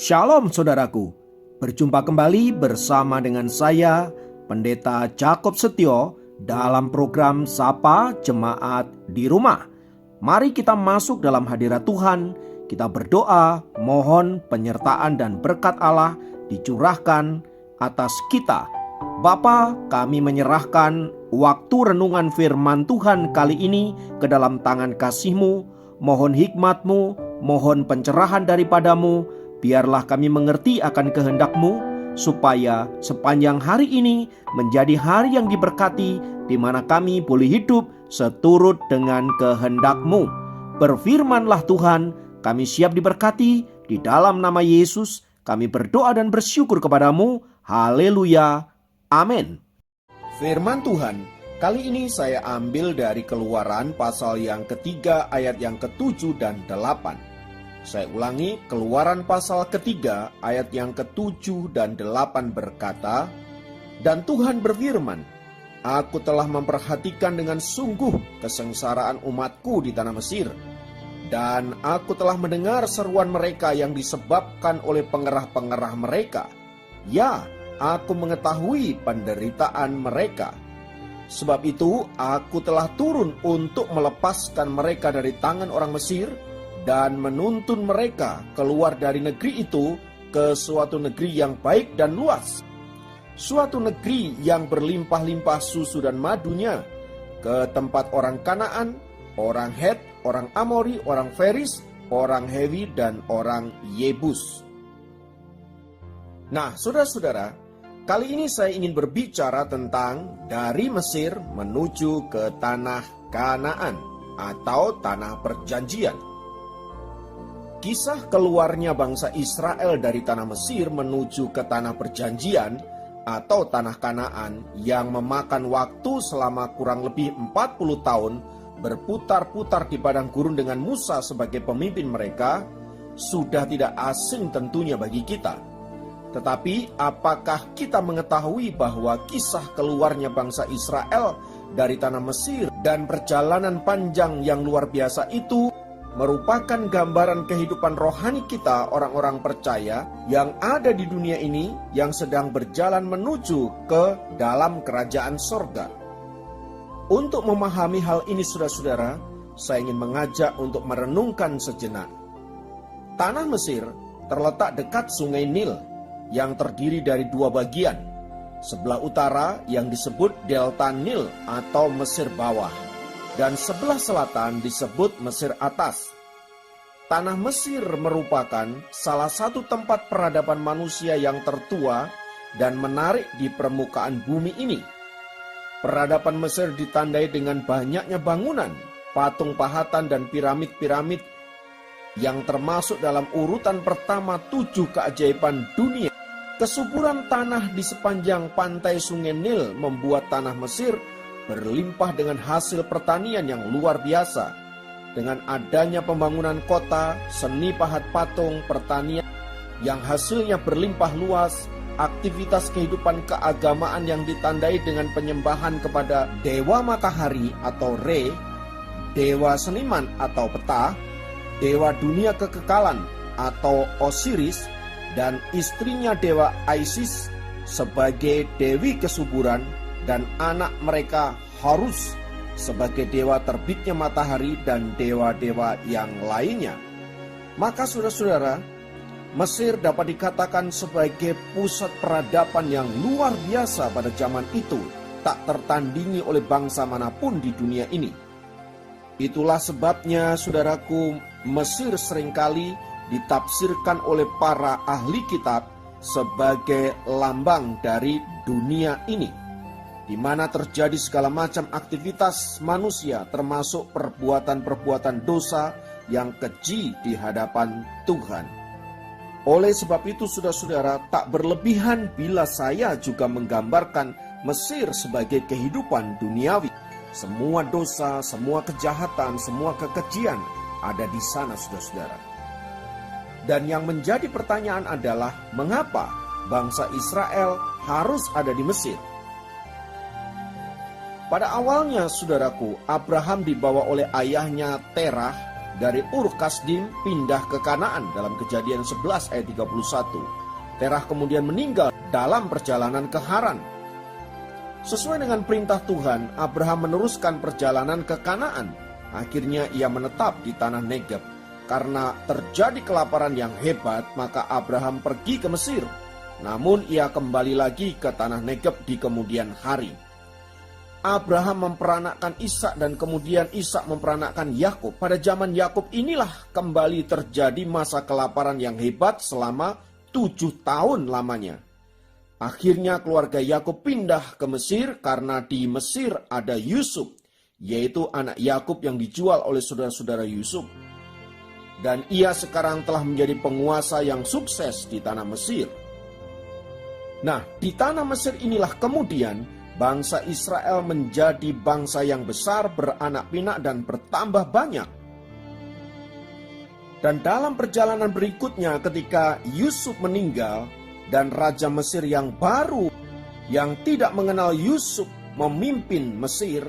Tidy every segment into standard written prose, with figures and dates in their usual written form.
Shalom saudaraku, berjumpa kembali bersama dengan saya, Pendeta Jakob Setio, dalam program Sapa Jemaat di Rumah. Mari kita masuk dalam hadirat Tuhan, kita berdoa, mohon penyertaan dan berkat Allah dicurahkan atas kita. Bapa, kami menyerahkan waktu renungan firman Tuhan kali ini ke dalam tangan kasih-Mu. Mohon hikmat-Mu, mohon pencerahan daripadamu. Biarlah kami mengerti akan kehendak-Mu, supaya sepanjang hari ini menjadi hari yang diberkati, di mana kami boleh hidup seturut dengan kehendak-Mu. Berfirmanlah Tuhan, kami siap diberkati. Di dalam nama Yesus kami berdoa dan bersyukur kepadamu. Haleluya, amin. Firman Tuhan kali ini saya ambil dari Keluaran pasal yang ketiga ayat yang ke-7 dan 8. Saya ulangi, Keluaran pasal ketiga ayat yang ke-7 dan 8 berkata, "Dan Tuhan berfirman, Aku telah memperhatikan dengan sungguh kesengsaraan umatku di tanah Mesir, dan aku telah mendengar seruan mereka yang disebabkan oleh pengerah-pengerah mereka. Ya, aku mengetahui penderitaan mereka. Sebab itu aku telah turun untuk melepaskan mereka dari tangan orang Mesir, dan menuntun mereka keluar dari negeri itu ke suatu negeri yang baik dan luas, suatu negeri yang berlimpah-limpah susu dan madunya, ke tempat orang Kanaan, orang Het, orang Amori, orang Feris, orang Hewi, dan orang Yebus." Nah, saudara-saudara, kali ini saya ingin berbicara tentang dari Mesir menuju ke tanah Kanaan atau tanah perjanjian. Kisah keluarnya bangsa Israel dari tanah Mesir menuju ke tanah perjanjian atau tanah Kanaan yang memakan waktu selama kurang lebih 40 tahun berputar-putar di padang gurun dengan Musa sebagai pemimpin mereka sudah tidak asing tentunya bagi kita. Tetapi apakah kita mengetahui bahwa kisah keluarnya bangsa Israel dari tanah Mesir dan perjalanan panjang yang luar biasa itu merupakan gambaran kehidupan rohani kita, orang-orang percaya yang ada di dunia ini yang sedang berjalan menuju ke dalam kerajaan sorga. Untuk memahami hal ini saudara-saudara, saya ingin mengajak untuk merenungkan sejenak. Tanah Mesir terletak dekat sungai Nil yang terdiri dari dua bagian. Sebelah utara yang disebut Delta Nil atau Mesir Bawah, dan sebelah selatan disebut Mesir Atas. Tanah Mesir merupakan salah satu tempat peradaban manusia yang tertua dan menarik di permukaan bumi ini. Peradaban Mesir ditandai dengan banyaknya bangunan, patung pahatan, dan piramid-piramid yang termasuk dalam urutan pertama 7 keajaiban dunia. Kesuburan tanah di sepanjang pantai sungai Nil membuat tanah Mesir berlimpah dengan hasil pertanian yang luar biasa. Dengan adanya pembangunan kota, seni pahat patung, pertanian yang hasilnya berlimpah luas, aktivitas kehidupan keagamaan yang ditandai dengan penyembahan kepada dewa matahari atau Re, dewa seniman atau Ptah, dewa dunia kekekalan atau Osiris, dan istrinya dewa Isis sebagai dewi kesuburan, dan anak mereka Horus sebagai dewa terbitnya matahari dan dewa-dewa yang lainnya. Maka saudara-saudara, Mesir dapat dikatakan sebagai pusat peradaban yang luar biasa pada zaman itu, tak tertandingi oleh bangsa manapun di dunia ini. Itulah sebabnya saudaraku, Mesir seringkali ditafsirkan oleh para ahli kitab sebagai lambang dari dunia ini, di mana terjadi segala macam aktivitas manusia, termasuk perbuatan-perbuatan dosa yang keji di hadapan Tuhan. Oleh sebab itu saudara-saudara, tak berlebihan bila saya juga menggambarkan Mesir sebagai kehidupan duniawi. Semua dosa, semua kejahatan, semua kekejian ada di sana saudara-saudara. Dan yang menjadi pertanyaan adalah, mengapa bangsa Israel harus ada di Mesir? Pada awalnya saudaraku, Abraham dibawa oleh ayahnya Terah dari Ur Kasdim pindah ke Kanaan dalam Kejadian 11 ayat 31. Terah kemudian meninggal dalam perjalanan ke Haran. Sesuai dengan perintah Tuhan, Abraham meneruskan perjalanan ke Kanaan. Akhirnya ia menetap di tanah Negeb. Karena terjadi kelaparan yang hebat, maka Abraham pergi ke Mesir. Namun ia kembali lagi ke tanah Negeb di kemudian hari. Abraham memperanakkan Ishak dan kemudian Ishak memperanakkan Yakub. Pada zaman Yakub inilah kembali terjadi masa kelaparan yang hebat selama 7 tahun lamanya. Akhirnya keluarga Yakub pindah ke Mesir karena di Mesir ada Yusuf, yaitu anak Yakub yang dijual oleh saudara-saudara Yusuf. Dan ia sekarang telah menjadi penguasa yang sukses di tanah Mesir. Nah, di tanah Mesir inilah kemudian bangsa Israel menjadi bangsa yang besar, beranak pinak dan bertambah banyak. Dan dalam perjalanan berikutnya ketika Yusuf meninggal dan Raja Mesir yang baru yang tidak mengenal Yusuf memimpin Mesir,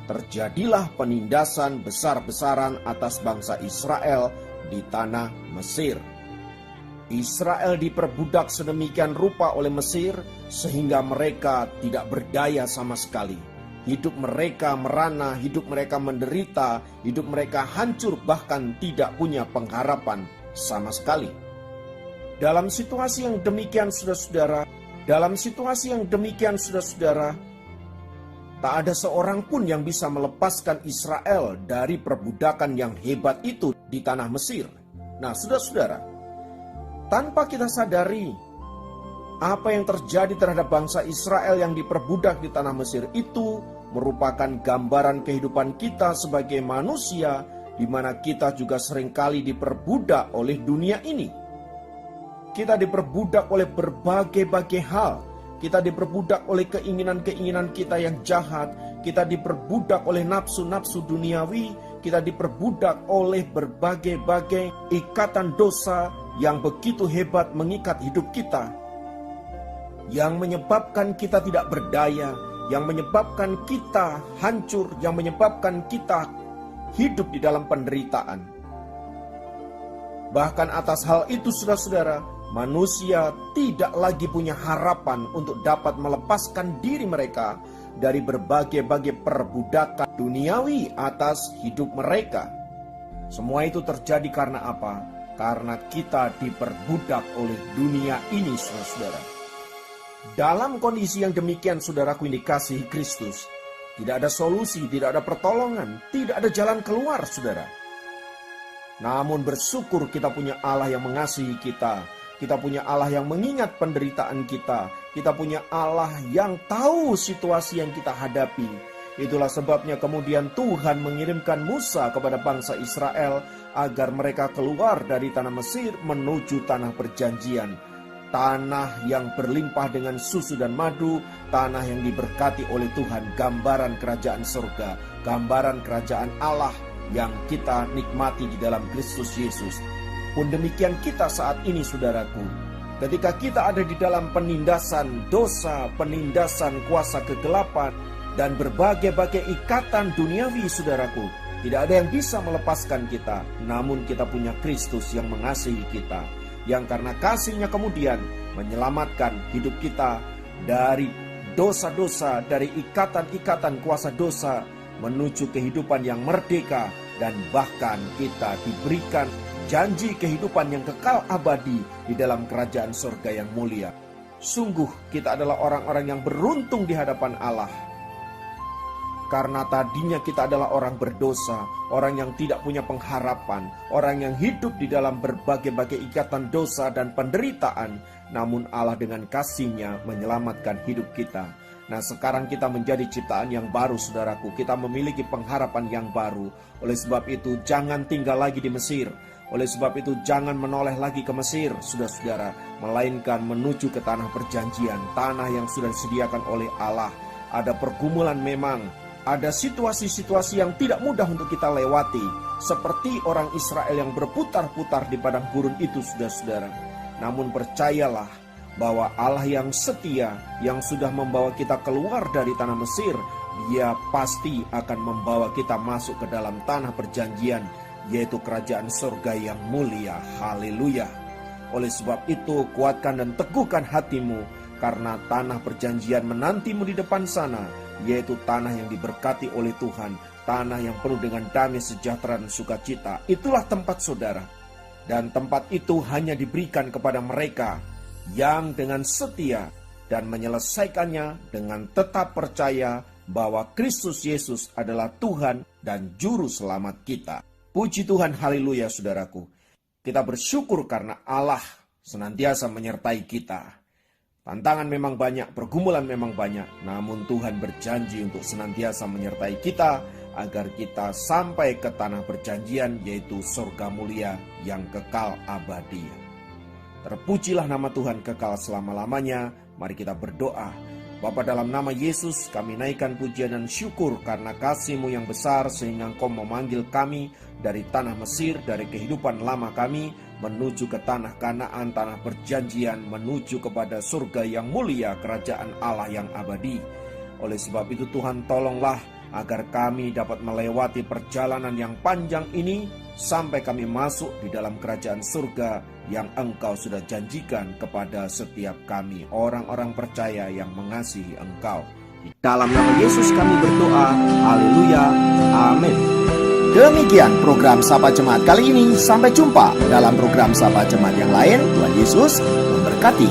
terjadilah penindasan besar-besaran atas bangsa Israel di tanah Mesir. Israel diperbudak sedemikian rupa oleh Mesir sehingga mereka tidak berdaya sama sekali. Hidup mereka merana, hidup mereka menderita, hidup mereka hancur, bahkan tidak punya pengharapan sama sekali. Dalam situasi yang demikian saudara-saudara, tak ada seorang pun yang bisa melepaskan Israel dari perbudakan yang hebat itu di tanah Mesir. Nah, saudara-saudara, tanpa kita sadari apa yang terjadi terhadap bangsa Israel yang diperbudak di tanah Mesir itu merupakan gambaran kehidupan kita sebagai manusia, di mana kita juga seringkali diperbudak oleh dunia ini. Kita diperbudak oleh berbagai-bagai hal. Kita diperbudak oleh keinginan-keinginan kita yang jahat. Kita diperbudak oleh nafsu-nafsu duniawi. Kita diperbudak oleh berbagai-bagai ikatan dosa yang begitu hebat mengikat hidup kita, yang menyebabkan kita tidak berdaya, yang menyebabkan kita hancur, yang menyebabkan kita hidup di dalam penderitaan. Bahkan atas hal itu saudara-saudara, manusia tidak lagi punya harapan untuk dapat melepaskan diri mereka dari berbagai-bagai perbudakan duniawi atas hidup mereka. Semua itu terjadi karena apa? Karena kita diperbudak oleh dunia ini, saudara-saudara. Dalam kondisi yang demikian, saudaraku yang dikasihi Kristus, tidak ada solusi, tidak ada pertolongan, tidak ada jalan keluar, saudara. Namun bersyukur kita punya Allah yang mengasihi kita. Kita punya Allah yang mengingat penderitaan kita. Kita punya Allah yang tahu situasi yang kita hadapi. Itulah sebabnya kemudian Tuhan mengirimkan Musa kepada bangsa Israel agar mereka keluar dari tanah Mesir menuju tanah perjanjian. Tanah yang berlimpah dengan susu dan madu, tanah yang diberkati oleh Tuhan, gambaran kerajaan surga, gambaran kerajaan Allah yang kita nikmati di dalam Kristus Yesus. Pun demikian kita saat ini, saudaraku, ketika kita ada di dalam penindasan dosa, penindasan kuasa kegelapan, dan berbagai-bagai ikatan duniawi, saudaraku, tidak ada yang bisa melepaskan kita. Namun kita punya Kristus yang mengasihi kita, yang karena kasih-Nya kemudian menyelamatkan hidup kita dari dosa-dosa, dari ikatan-ikatan kuasa dosa, menuju kehidupan yang merdeka, dan bahkan kita diberikan janji kehidupan yang kekal abadi di dalam kerajaan surga yang mulia. Sungguh kita adalah orang-orang yang beruntung di hadapan Allah. Karena tadinya kita adalah orang berdosa, orang yang tidak punya pengharapan, orang yang hidup di dalam berbagai-bagai ikatan dosa dan penderitaan. Namun Allah dengan kasih-Nya menyelamatkan hidup kita. Nah, sekarang kita menjadi ciptaan yang baru, saudaraku. Kita memiliki pengharapan yang baru. Oleh sebab itu jangan tinggal lagi di Mesir. Oleh sebab itu jangan menoleh lagi ke Mesir, saudara-saudara, melainkan menuju ke tanah perjanjian, tanah yang sudah disediakan oleh Allah. Ada pergumulan memang, ada situasi-situasi yang tidak mudah untuk kita lewati, seperti orang Israel yang berputar-putar di padang gurun itu, saudara-saudara. Namun percayalah bahwa Allah yang setia, yang sudah membawa kita keluar dari tanah Mesir, Dia pasti akan membawa kita masuk ke dalam tanah perjanjian yaitu kerajaan surga yang mulia. Haleluya. Oleh sebab itu, kuatkan dan teguhkan hatimu, karena tanah perjanjian menantimu di depan sana, yaitu tanah yang diberkati oleh Tuhan, tanah yang penuh dengan damai sejahtera dan sukacita. Itulah tempat saudara. Dan tempat itu hanya diberikan kepada mereka yang dengan setia dan menyelesaikannya dengan tetap percaya bahwa Kristus Yesus adalah Tuhan dan Juru Selamat kita. Puji Tuhan, haleluya saudaraku. Kita bersyukur karena Allah senantiasa menyertai kita. Tantangan memang banyak, pergumulan memang banyak, namun Tuhan berjanji untuk senantiasa menyertai kita agar kita sampai ke tanah perjanjian, yaitu surga mulia yang kekal abadi. Terpujilah nama Tuhan kekal selama-lamanya. Mari kita berdoa. Bapa, dalam nama Yesus kami naikkan pujian dan syukur karena kasih-Mu yang besar sehingga Engkau memanggil kami dari tanah Mesir, dari kehidupan lama kami, menuju ke tanah Kanaan, tanah perjanjian, menuju kepada surga yang mulia, kerajaan Allah yang abadi. Oleh sebab itu Tuhan, tolonglah agar kami dapat melewati perjalanan yang panjang ini sampai kami masuk di dalam kerajaan surga yang Engkau sudah janjikan kepada setiap kami, orang-orang percaya yang mengasihi Engkau. Di dalam nama Yesus kami berdoa. Haleluya. Amin. Demikian program Sapa Jemaat kali ini. Sampai jumpa dalam program Sapa Jemaat yang lain. Tuhan Yesus memberkati.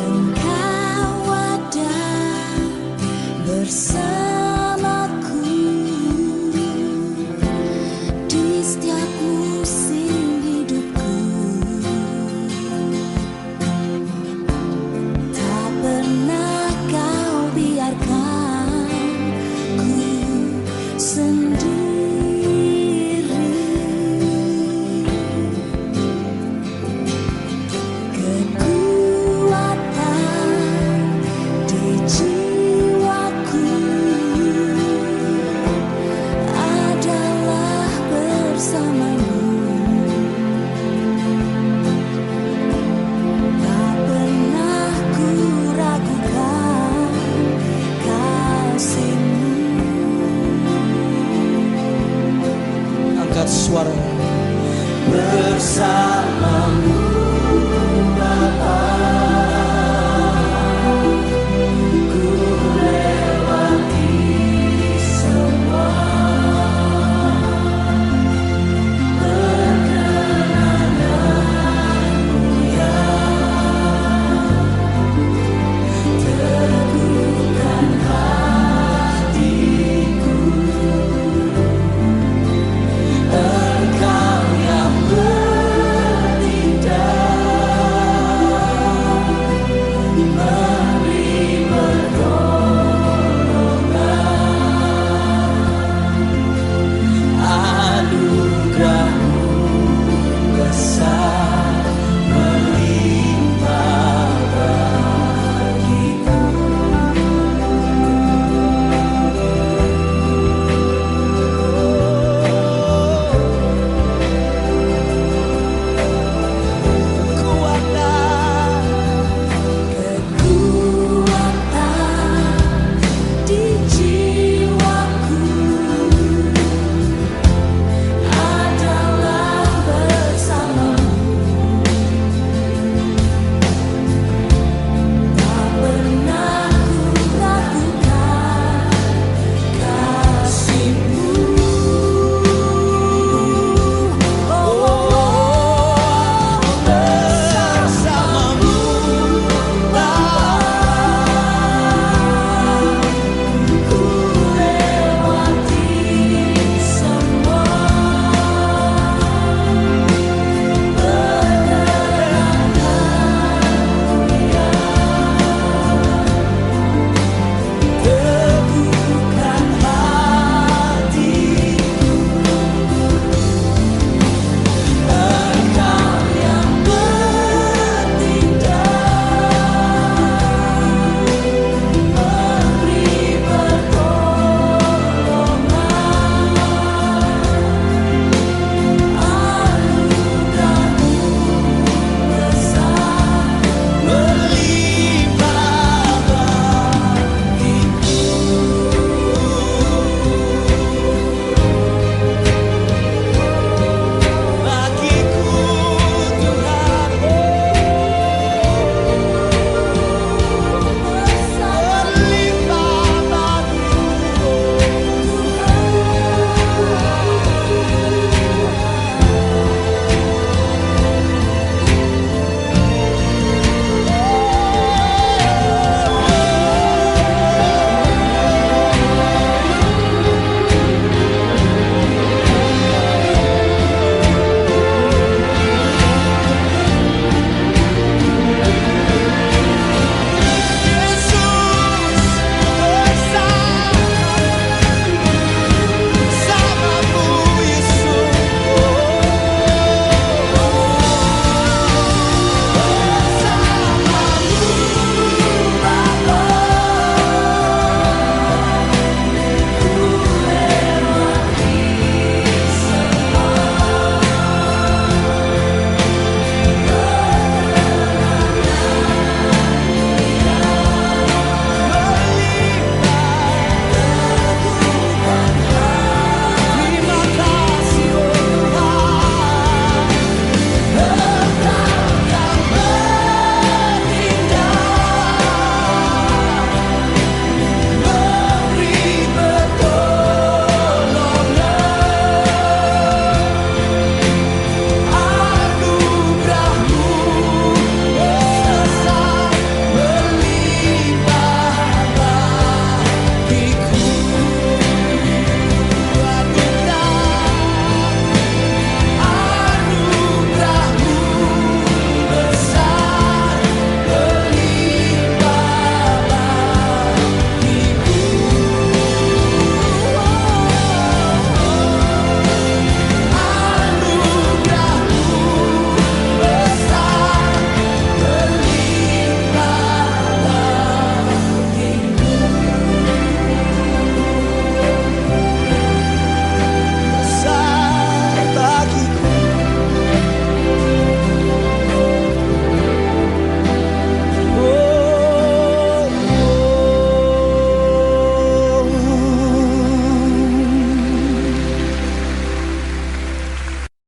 Engkau ada bersamaku di setiap musim hidupku. Tak pernah kau biarkan ku sendiri. Kekuatan di jiwaku adalah bersamamu. Tak pernah ku ragukan kasih-Mu. Angkat suara Bersamamu